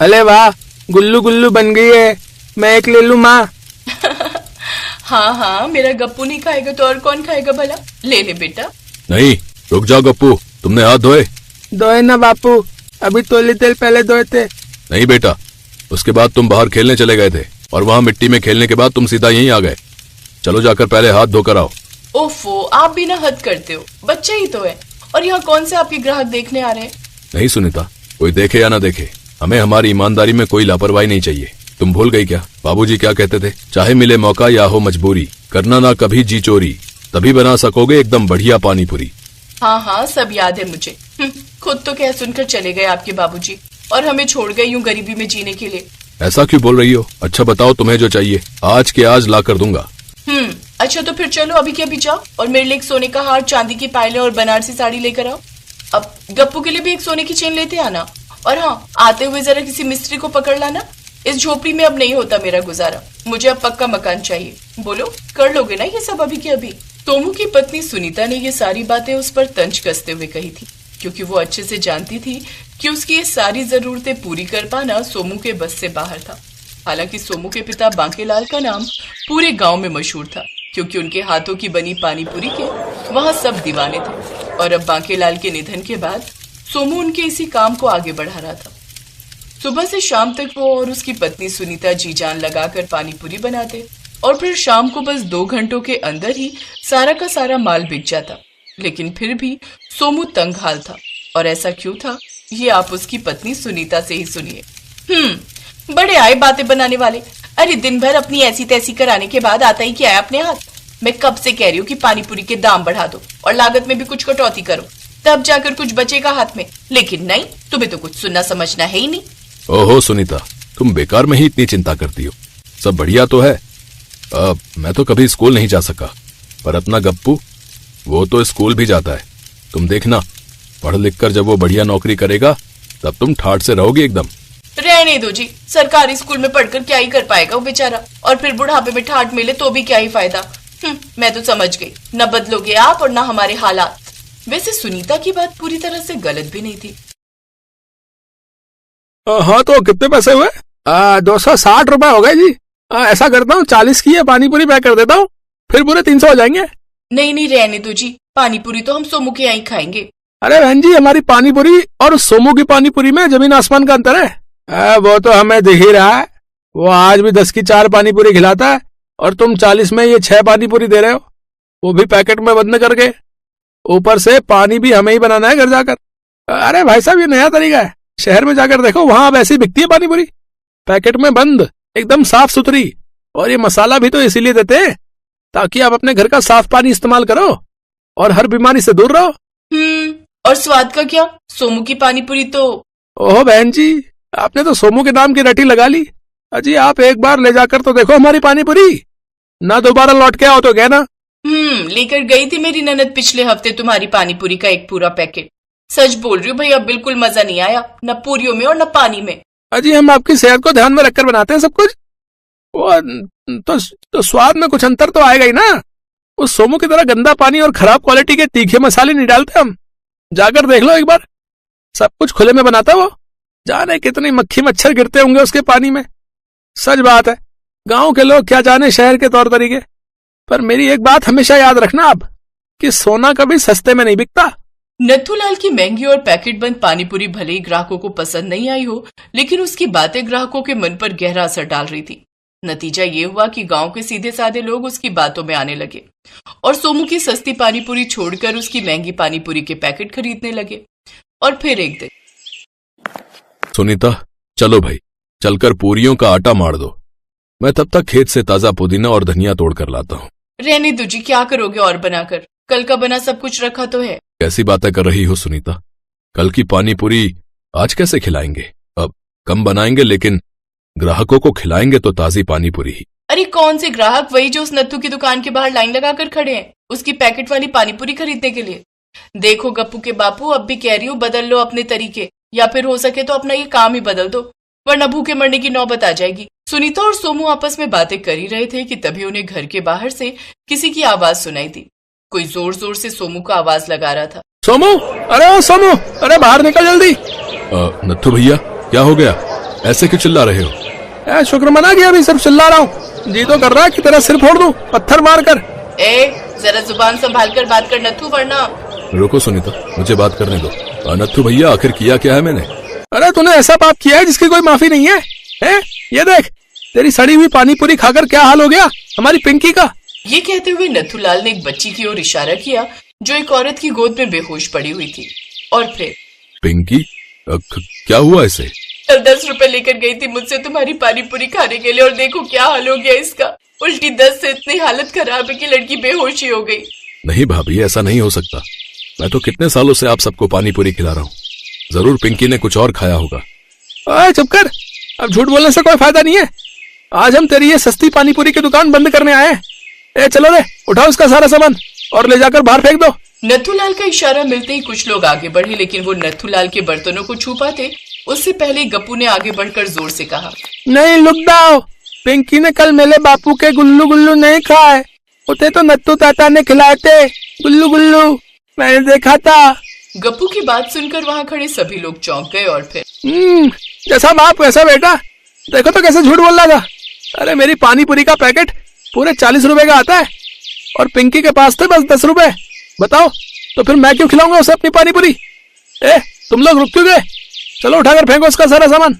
अरे वाह, गुल्लू गुल्लू बन गई है। मैं एक ले लूं माँ? हाँ हाँ, मेरा गप्पू नहीं खाएगा तो और कौन खाएगा भला। ले ले बेटा। नहीं, रुक जाओ गप्पू, तुमने हाथ धोए? धोए ना बापू, अभी थोड़ी देर पहले धोए थे। नहीं बेटा, उसके बाद तुम बाहर खेलने चले गए थे और वहाँ मिट्टी में खेलने के बाद तुम सीधा यहीं आ गए। चलो जाकर पहले हाथ धोकर आओ। ओफो, आप भी ना हद करते हो, बच्चे ही तो है। और यहाँ कौन से आपके ग्राहक देखने आ रहे हैं? नहीं सुनीता, कोई देखे या ना देखे, हमें हमारी ईमानदारी में कोई लापरवाही नहीं चाहिए। तुम भूल गई क्या बाबूजी क्या कहते थे? चाहे मिले मौका या हो मजबूरी, करना ना कभी जी चोरी, तभी बना सकोगे एकदम बढ़िया पानी पूरी। हाँ हाँ, सब याद है मुझे। खुद तो कह सुनकर चले गए आपके बाबूजी और हमें छोड़ गए यूं गरीबी में जीने के लिए। ऐसा क्यों बोल रही हो? अच्छा बताओ तुम्हें जो चाहिए, आज के आज ला कर दूंगा। अच्छा तो फिर चलो अभी के अभी जाओ और मेरे लिए एक सोने का हार, चांदी की पायलें और बनारसी साड़ी लेकर आओ। अब गप्पू के लिए भी एक सोने की चेन लेते आना। और हाँ, आते हुए जरा किसी मिस्त्री को पकड़ लाना। इस झोपड़ी में अब नहीं होता मेरा गुजारा, मुझे अब पक्का मकान चाहिए। बोलो, कर लोगे ना ये सब अभी के अभी? सोमू की पत्नी सुनीता ने ये सारी बातें उस पर तंज कसते हुए कही थी, क्योंकि वो अच्छे से जानती थी कि उसकी ये सारी जरूरतें पूरी कर पाना सोमू के बस से बाहर था। हालांकि सोमू के पिता बांकेलाल का नाम पूरे गांव में मशहूर था, क्योंकि उनके हाथों की बनी पानी पूरी के वहां सब दीवाने थे। और अब बांकेलाल के निधन के बाद सोमू उनके इसी काम को आगे बढ़ा रहा था। सुबह से शाम तक वो और उसकी पत्नी सुनीता जी जान लगाकर पानी पूरी बनाते और फिर शाम को बस 2 घंटों के अंदर ही सारा का सारा माल बिक जाता। लेकिन फिर भी सोमू तंग हाल था। और ऐसा क्यों था, ये आप उसकी पत्नी सुनीता से ही सुनिए। बड़े आए बातें बनाने वाले। अरे दिन भर अपनी ऐसी तैसी कराने के बाद आता ही क्या है अपने हाथ? मैं कब से कह रही हूँ कि पानी पूरी के दाम बढ़ा दो और लागत में भी कुछ कटौती करो, तब जाकर कुछ बचेगा हाथ में। लेकिन नहीं, तुम्हें तो कुछ सुनना समझना है ही नहीं। ओहो सुनीता, तुम बेकार में ही इतनी चिंता करती हो। सब बढ़िया तो है। मैं तो कभी स्कूल नहीं जा सका, पर अपना गप्पू वो तो स्कूल भी जाता है। तुम देखना, पढ़ लिख कर जब वो बढ़िया नौकरी करेगा तब तुम ठाठ से रहोगी एकदम। रहने दो जी, सरकारी स्कूल में पढ़कर क्या ही कर पाएगा वो बेचारा, और फिर बुढ़ापे में ठाठ मिले तो भी क्या ही फायदा। मैं तो समझ गई, न बदलोगे आप और न हमारे हालात। वैसे सुनीता की बात पूरी तरह से गलत भी नहीं थी। हाँ तो कितने पैसे हुए? 260 रुपए हो गए जी। ऐसा करता हूँ 40 की है पानी पूरी पैक कर देता हूँ, फिर पूरे 300 हो जाएंगे। नहीं नहीं, रहने दो जी, पानी पूरी तो हम सोमू के यहाँ खाएंगे। अरे बहन जी, हमारी पानी पूरी और सोमू की पानी पूरी में जमीन आसमान का अंतर है। वो तो हमें दिख ही रहा है। वो आज भी 10 की 4 पानी पूरी खिलाता है और तुम 40 में ये 6 पानी पूरी दे रहे हो, वो भी पैकेट में बंद करके। ऊपर से पानी भी हमें ही बनाना है घर जाकर। अरे भाई साहब, ये नया तरीका है। शहर में जाकर देखो, वहां अब ऐसी बिकती है पानी पूरी, पैकेट में बंद, एकदम साफ सुथरी। और ये मसाला भी तो इसीलिए देते हैं ताकि आप अपने घर का साफ पानी इस्तेमाल करो और हर बीमारी से दूर रहो। और स्वाद का क्या? सोमू की पानी पूरी तो। ओहो बहन जी, आपने तो सोमू के नाम की रटी लगा ली। अजी आप एक बार ले जाकर तो देखो हमारी पानी पूरी, ना दोबारा लौट के आओ तो कहना। लेकर गई थी मेरी ननद पिछले हफ्ते तुम्हारी पानी पूरी का एक पूरा पैकेट। सच बोल रही हूँ भाई, अब बिल्कुल मजा नहीं आया, न पूरियों में और न पानी में। अजी हम आपकी सेहत को ध्यान में रखकर बनाते हैं सब कुछ। वो तो स्वाद में कुछ अंतर तो आएगा ही ना। उस सोमू की तरह गंदा पानी और खराब क्वालिटी के तीखे मसाले नहीं डालते हम। जाकर देख लो एक बार, सब कुछ खुले में बनाता वो। जाने कितनी मक्खी मच्छर गिरते होंगे उसके पानी में। सच बात है, गांव के लोग क्या जाने शहर के तौर तरीके। पर मेरी एक बात हमेशा याद रखना आप, कि सोना कभी सस्ते में नहीं बिकता। नथुलाल की महंगी और पैकेट बंद पानी पूरी भले ही ग्राहकों को पसंद नहीं आई हो, लेकिन उसकी बातें ग्राहकों के मन पर गहरा असर डाल रही थी। नतीजा ये हुआ कि गांव के सीधे साधे लोग उसकी बातों में आने लगे और सोमू की सस्ती पानी पूरी छोड़कर उसकी महंगी पानी पूरी के पैकेट खरीदने लगे। और फिर एक दिन, सुनीता चलो भाई, चलकर पूरियों का आटा मार दो। मैं तब तक खेत से ताजा पुदीना और धनिया तोड़ कर लाता हूँ। रहने दो जी, क्या करोगे और बनाकर? कल का बना सब कुछ रखा तो है। कैसी बातें कर रही हो सुनीता? कल की पानी पूरी आज कैसे खिलाएंगे? अब कम बनाएंगे, लेकिन ग्राहकों को खिलाएंगे तो ताजी पानी पूरी ही। अरे कौन से ग्राहक? वही जो उस नत्थू की दुकान के बाहर लाइन लगाकर खड़े हैं उसकी पैकेट वाली पानी पूरी खरीदने के लिए। देखो गप्पू के बापू, अब भी कह रही हूँ, बदल लो अपने तरीके, या फिर हो सके तो अपना ये काम ही बदल दो, वरना भूखे मरने की नौबत आ जाएगी। सुनीता और सोमू आपस में बातें कर ही रहे थे कि तभी उन्हें घर के बाहर से किसी की आवाज सुनाई दी। कोई जोर जोर से सोमू का आवाज लगा रहा था। सोमू, अरे ओ सोमू, अरे बाहर निकल जल्दी। नत्थू भैया, क्या हो गया? ऐसे क्यों चिल्ला रहे हो? शुक्र मना कि अभी सिर्फ चिल्ला रहा हूँ। जी तो कर रहा है कि तेरा सिर फोड़ दूं पत्थर मार कर। जरा जुबान संभाल कर बात कर नथु, वरना। रुको सुनीता, मुझे बात करने दो। नत्थु भैया, आखिर किया क्या है मैंने? अरे तूने ऐसा पाप किया है जिसकी कोई माफी नहीं है, हैं? ये देख, तेरी सड़ी हुई पानी पूरी खाकर क्या हाल हो गया हमारी पिंकी का। ये कहते हुए नथुलाल ने एक बच्ची की ओर इशारा किया जो एक औरत की गोद में बेहोश पड़ी हुई थी। और फिर पिंकी, क्या हुआ इसे? 10 रुपए लेकर गई थी मुझसे तुम्हारी पानी पूरी खाने के लिए, और देखो क्या हाल हो गया इसका। उल्टी दस्त से इतनी हालत खराब है कि लड़की बेहोश ही हो गई। नहीं भाभी, ऐसा नहीं हो सकता। मैं तो कितने सालों से आप सबको पानी पूरी खिला रहा हूँ। जरूर पिंकी ने कुछ और खाया होगा। ओए चुप कर, अब झूठ बोलने से कोई फायदा नहीं है। आज हम तेरी ये सस्ती पानी पूरी की दुकान बंद करने आए हैं। चलो रे, उठाओ इसका सारा सामान और ले जाकर बाहर फेंक दो। नथुलाल का इशारा मिलते ही कुछ लोग आगे बढ़े, लेकिन वो नथुलाल के बर्तनों को छू पाते उससे पहले गप्पू ने आगे बढ़कर जोर से कहा, नहीं लुक दाओ, पिंकी ने कल मेरे बापू के गुल्लू गुल्लू नहीं खाए, उसे तो नत्थु ताता ने खिलाए थे गुल्लू गुल्लू, मैंने देखा था। गप्पू की बात सुनकर वहाँ खड़े सभी लोग चौंक गए और फिर जैसा बाप वैसा बेटा, देखो तो कैसे झूठ बोल रहा था। अरे मेरी पानी पूरी का पैकेट पूरे 40 रुपए का आता है और पिंकी के पास थे बस 10 रुपए। बताओ तो फिर मैं क्यों खिलाऊंगा उसे अपनी पानी पूरी? तुम लोग रुक क्यों गए? चलो उठाकर फेंको उसका सारा सामान।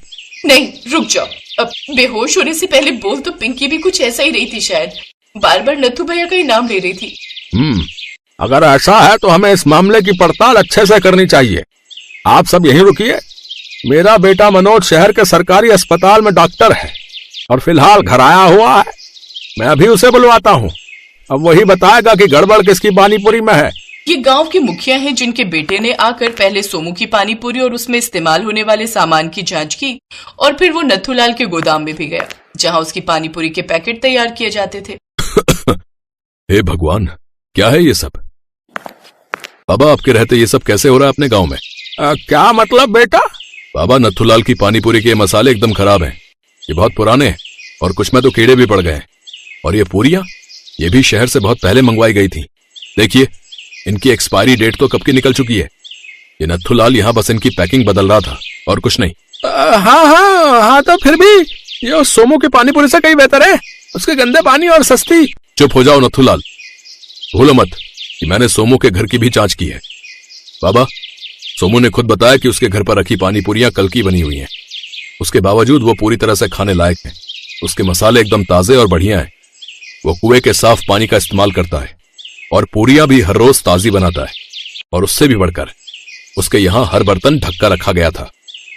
नहीं रुक जाओ, अब बेहोश होने से पहले बोल तो पिंकी भी कुछ ऐसा ही रही थी शायद, बार बार नथु भैया का ही नाम ले रही थी। अगर ऐसा है तो हमें इस मामले की पड़ताल अच्छे से करनी चाहिए। आप सब यहीं रुकिए। मेरा बेटा मनोज शहर के सरकारी अस्पताल में डॉक्टर है और फिलहाल घर आया हुआ है। मैं अभी उसे बुलवाता हूँ, अब वही बताएगा कि गड़बड़ किसकी पानीपुरी में है। ये गांव के मुखिया हैं जिनके बेटे ने आकर पहले सोमू की पानीपुरी और उसमें इस्तेमाल होने वाले सामान की जांच की और फिर वो नथुलाल के गोदाम में भी गया जहां उसकी पानीपुरी के पैकेट तैयार किए जाते थे। हे भगवान, क्या है ये सब? बाबा, आपके रहते ये सब कैसे हो रहा है अपने गांव में? क्या मतलब बेटा? बाबा, नथुलाल की पानीपुरी के मसाले एकदम खराब हैं। ये बहुत पुराने हैं और कुछ में तो कीड़े भी पड़ गए हैं। और ये पूरियां, ये भी शहर से बहुत पहले मंगवाई गई थी। देखिए, इनकी एक्सपायरी डेट तो कब की निकल चुकी है। ये नथुलाल यहाँ बस इनकी पैकिंग बदल रहा था और कुछ नहीं। हाँ, तो फिर भी ये सोमू की पानीपुरी से कहीं बेहतर है, उसके गंदे पानी और सस्ती। चुप हो जाओ नथुलाल, भूलो मत कि मैंने सोमू के घर की भी जांच की है। बाबा, सोमू ने खुद बताया कि उसके घर पर रखी पानीपुरियां कल की बनी हुई हैं। उसके बावजूद वो पूरी तरह से खाने लायक है। उसके मसाले एकदम ताजे और बढ़िया हैं। वो कुएं के साफ पानी का इस्तेमाल करता है और पूरियां भी हर रोज ताजी बनाता है। और उससे भी बढ़कर उसके यहाँ हर बर्तन ढककर रखा गया था।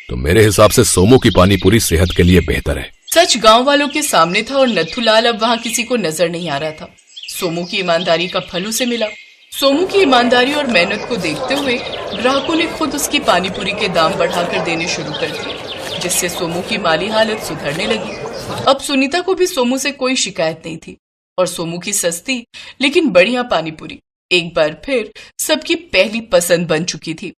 तो मेरे हिसाब से सोमू की पानीपुरी सेहत के लिए बेहतर है। सच गांव वालों के सामने था और नथुलाल अब वहाँ किसी को नजर नहीं आ रहा था। सोमू की ईमानदारी का फल उसे मिला। सोमू की ईमानदारी और मेहनत को देखते हुए ग्राहकों ने खुद उसकी पानीपुरी के दाम बढ़ाकर देने शुरू कर दिए, जिससे सोमू की माली हालत सुधरने लगी। अब सुनीता को भी सोमू से कोई शिकायत नहीं थी और सोमू की सस्ती लेकिन बढ़िया पानीपुरी एक बार फिर सबकी पहली पसंद बन चुकी थी।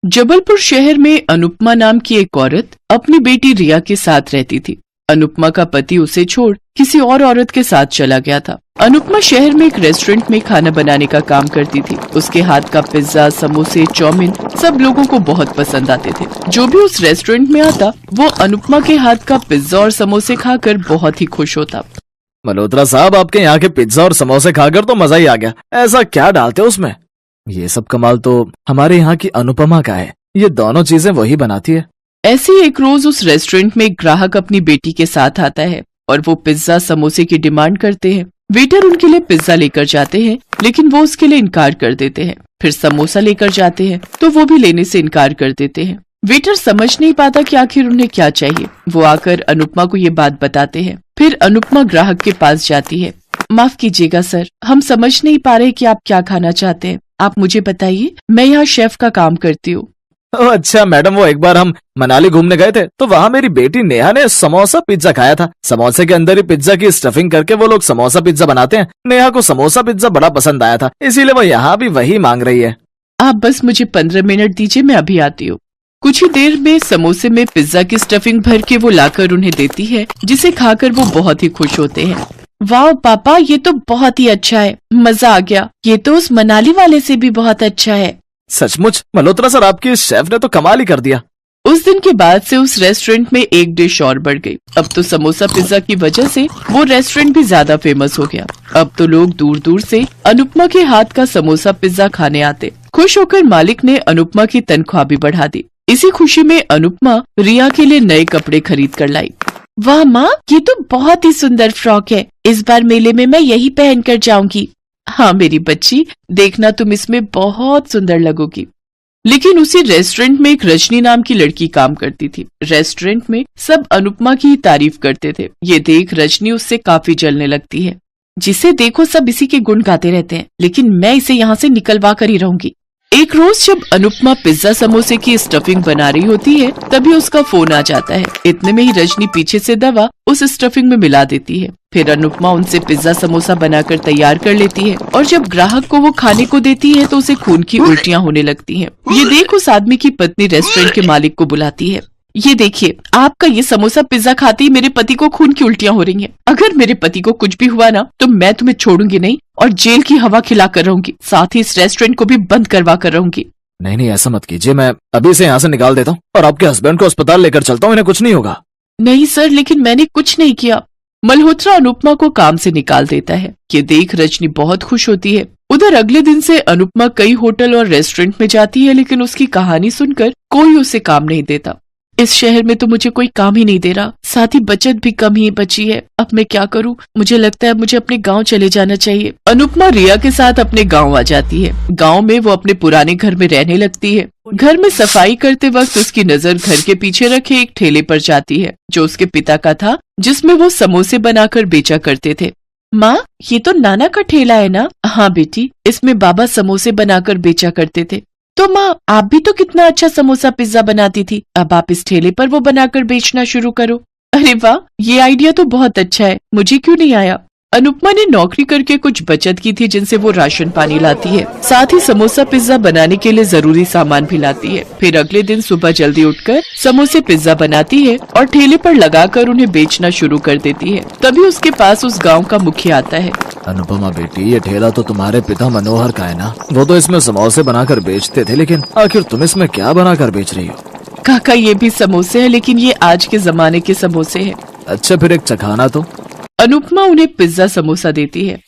जबलपुर शहर में अनुपमा नाम की एक औरत अपनी बेटी रिया के साथ रहती थी। अनुपमा का पति उसे छोड़ किसी और औरत के साथ चला गया था। अनुपमा शहर में एक रेस्टोरेंट में खाना बनाने का काम करती थी। उसके हाथ का पिज्जा, समोसे, चाउमीन सब लोगों को बहुत पसंद आते थे। जो भी उस रेस्टोरेंट में आता वो अनुपमा के हाथ का पिज्जा और समोसे खाकर बहुत ही खुश होता। मल्होत्रा साहब, आपके यहाँ के पिज्जा और समोसे खाकर तो मजा ही आ गया। ऐसा क्या डालते हो उसमें? ये सब कमाल तो हमारे यहाँ की अनुपमा का है। ये दोनों चीजें वही बनाती है। ऐसे एक रोज उस रेस्टोरेंट में एक ग्राहक अपनी बेटी के साथ आता है और वो पिज्जा समोसे की डिमांड करते हैं। वेटर उनके लिए पिज्जा लेकर जाते हैं लेकिन वो उसके लिए इनकार कर देते हैं। फिर समोसा लेकर जाते हैं तो वो भी लेने से इनकार कर देते हैं। वेटर समझ नहीं पाता कि आखिर उन्हें क्या चाहिए। वो आकर अनुपमा को ये बात बताते हैं। फिर अनुपमा ग्राहक के पास जाती है। माफ कीजिएगा सर, हम समझ नहीं पा रहे कि आप क्या खाना चाहते हैं। आप मुझे बताइए, मैं यहाँ शेफ का काम करती हूँ। अच्छा मैडम, वो एक बार हम मनाली घूमने गए थे तो वहाँ मेरी बेटी नेहा ने समोसा पिज्जा खाया था। समोसे के अंदर ही पिज्जा की स्टफिंग करके वो लोग समोसा पिज्जा बनाते हैं। नेहा को समोसा पिज्जा बड़ा पसंद आया था, इसीलिए वो यहाँ भी वही मांग रही है। आप बस मुझे 15 मिनट दीजिए, मैं अभी आती हूँ। कुछ ही देर में समोसे में पिज्जा की स्टफिंग भर के वो लाकर उन्हें देती है, जिसे खाकर वो बहुत ही खुश होते हैं। वाह पापा, ये तो बहुत ही अच्छा है, मजा आ गया। ये तो उस मनाली वाले से भी बहुत अच्छा है। सचमुच मल्होत्रा सर, आपकी इस शेफ ने तो कमाल ही कर दिया। उस दिन के बाद से उस रेस्टोरेंट में एक डिश और बढ़ गई। अब तो समोसा पिज्जा की वजह से वो रेस्टोरेंट भी ज्यादा फेमस हो गया। अब तो लोग दूर दूर से अनुपमा के हाथ का समोसा पिज्जा खाने आते। खुश होकर मालिक ने अनुपमा की तनख्वाह भी बढ़ा दी। इसी खुशी में अनुपमा रिया के लिए नए कपड़े खरीद कर लाई। वाह माँ, ये तो बहुत ही सुंदर फ्रॉक है। इस बार मेले में मैं यही पहन कर जाऊंगी। हाँ मेरी बच्ची, देखना तुम इसमें बहुत सुंदर लगोगी। लेकिन उसी रेस्टोरेंट में एक रजनी नाम की लड़की काम करती थी। रेस्टोरेंट में सब अनुपमा की ही तारीफ करते थे। ये देख रजनी उससे काफी जलने लगती है। जिसे देखो सब इसी के गुण गाते रहते हैं, लेकिन मैं इसे यहाँ से निकलवा कर ही रहूंगी। एक रोज जब अनुपमा पिज्जा समोसे की स्टफिंग बना रही होती है, तभी उसका फोन आ जाता है। इतने में ही रजनी पीछे से दवा उस स्टफिंग में मिला देती है। फिर अनुपमा उनसे पिज्जा समोसा बनाकर तैयार कर लेती है और जब ग्राहक को वो खाने को देती है तो उसे खून की उल्टियां होने लगती हैं। ये देख उस आदमी की पत्नी रेस्टोरेंट के मालिक को बुलाती है। ये देखिए, आपका ये समोसा पिज्जा खाते ही मेरे पति को खून की उल्टियां हो रही हैं। अगर मेरे पति को कुछ भी हुआ ना तो मैं तुम्हें छोड़ूंगी नहीं और जेल की हवा खिला कर रहूंगी, साथ ही इस रेस्टोरेंट को भी बंद करवा कर रहूंगी। नहीं ऐसा मत कीजिए, मैं अभी से यहाँ से निकाल देता हूँ और आपके हस्बैंड को अस्पताल लेकर चलता हूँ, इन्हें कुछ नहीं होगा। नहीं सर, लेकिन मैंने कुछ नहीं किया। मल्होत्रा अनुपमा को काम से निकाल देता है। ये देख रजनी बहुत खुश होती है। उधर अगले दिन से अनुपमा कई होटल और रेस्टोरेंट में जाती है, लेकिन उसकी कहानी सुनकर कोई उसे काम नहीं देता। इस शहर में तो मुझे कोई काम ही नहीं दे रहा, साथ ही बचत भी कम ही बची है। अब मैं क्या करूं? मुझे लगता है मुझे अपने गांव चले जाना चाहिए। अनुपमा रिया के साथ अपने गांव आ जाती है। गांव में वो अपने पुराने घर में रहने लगती है। घर में सफाई करते वक्त उसकी नजर घर के पीछे रखे एक ठेले पर जाती है, जो उसके पिता का था, जिसमें वो समोसे बनाकर बेचा करते थे। माँ, ये तो नाना का ठेला है ना? हाँ बेटी, इसमें बाबा समोसे बनाकर बेचा करते थे। तो माँ, आप भी तो कितना अच्छा समोसा पिज्जा बनाती थी, अब आप इस ठेले पर वो बनाकर बेचना शुरू करो। अरे वाह, ये आइडिया तो बहुत अच्छा है, मुझे क्यों नहीं आया? अनुपमा ने नौकरी करके कुछ बचत की थी, जिनसे वो राशन पानी लाती है, साथ ही समोसा पिज्जा बनाने के लिए जरूरी सामान भी लाती है। फिर अगले दिन सुबह जल्दी उठकर समोसे पिज्जा बनाती है और ठेले पर लगाकर उन्हें बेचना शुरू कर देती है। तभी उसके पास उस गांव का मुखिया आता है। अनुपमा बेटी, ये ठेला तो तुम्हारे पिता मनोहर का है ना? वो तो इसमें समोसे बनाकर बेचते थे, लेकिन आखिर तुम इसमें क्या बनाकर बेच रही हो? काका, ये भी समोसे है, लेकिन ये आज के जमाने के समोसे है। अच्छा, फिर एक चखाना तो। अनुपमा उन्हें पिज्जा समोसा देती है।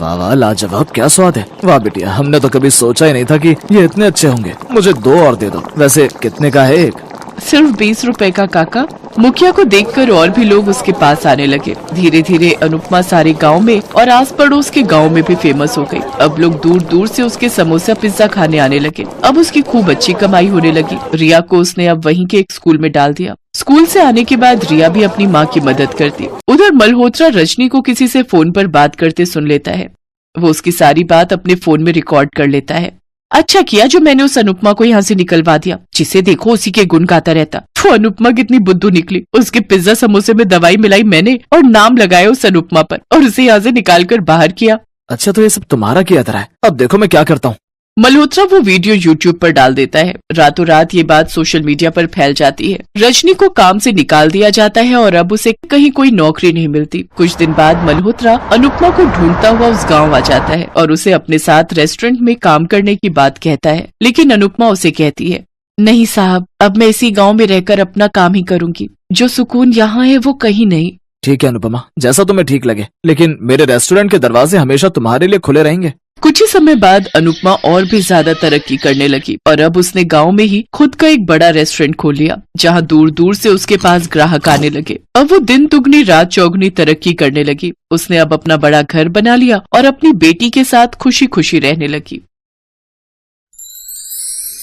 वाह वाह, लाजवाब, क्या स्वाद है। वाह बेटिया, हमने तो कभी सोचा ही नहीं था कि ये इतने अच्छे होंगे। मुझे 2 और दे दो। वैसे कितने का है एक? सिर्फ 20 रुपए का काका। मुखिया को देखकर और भी लोग उसके पास आने लगे। धीरे धीरे अनुपमा सारे गांव में और आस पड़ोस के गांव में भी फेमस हो गई। अब लोग दूर दूर से उसके समोसा पिज्जा खाने आने लगे। अब उसकी खूब अच्छी कमाई होने लगी। रिया को उसने अब वहीं के एक स्कूल में डाल दिया। स्कूल से आने के बाद रिया भी अपनी माँ की मदद करती। उधर मल्होत्रा रजनी को किसी से फोन पर बात करते सुन लेता है। वो उसकी सारी बात अपने फोन में रिकॉर्ड कर लेता है। अच्छा किया जो मैंने उस अनुपमा को यहाँ से निकलवा दिया, जिसे देखो उसी के गुण गाता रहता। वो अनुपमा कितनी बुद्धू निकली। उसके पिज्जा समोसे में दवाई मिलाई मैंने और नाम लगाया उस अनुपमा पर और उसे यहाँ से निकाल कर बाहर किया। अच्छा, तो ये सब तुम्हारा किया तरह है। अब देखो मैं क्या करता हूँ। मल्होत्रा वो वीडियो YouTube पर डाल देता है। रातों रात ये बात सोशल मीडिया पर फैल जाती है। रजनी को काम से निकाल दिया जाता है और अब उसे कहीं कोई नौकरी नहीं मिलती। कुछ दिन बाद मल्होत्रा अनुपमा को ढूंढता हुआ उस गांव आ जाता है और उसे अपने साथ रेस्टोरेंट में काम करने की बात कहता है। लेकिन अनुपमा उसे कहती है, नहीं साहब, अब मैं इसी गाँव में रहकर अपना काम ही करूंगी। जो सुकून यहाँ है वो कहीं नहीं। ठीक है अनुपमा, जैसा तुम्हें ठीक लगे, लेकिन मेरे रेस्टोरेंट के दरवाजे हमेशा तुम्हारे लिए खुले रहेंगे। कुछ ही समय बाद अनुपमा और भी ज्यादा तरक्की करने लगी और अब उसने गांव में ही खुद का एक बड़ा रेस्टोरेंट खोल लिया, जहां दूर दूर से उसके पास ग्राहक आने लगे। अब वो दिन दुगनी रात चौगुनी तरक्की करने लगी। उसने अब अपना बड़ा घर बना लिया और अपनी बेटी के साथ खुशी खुशी रहने लगी।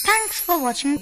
Thanks for watching.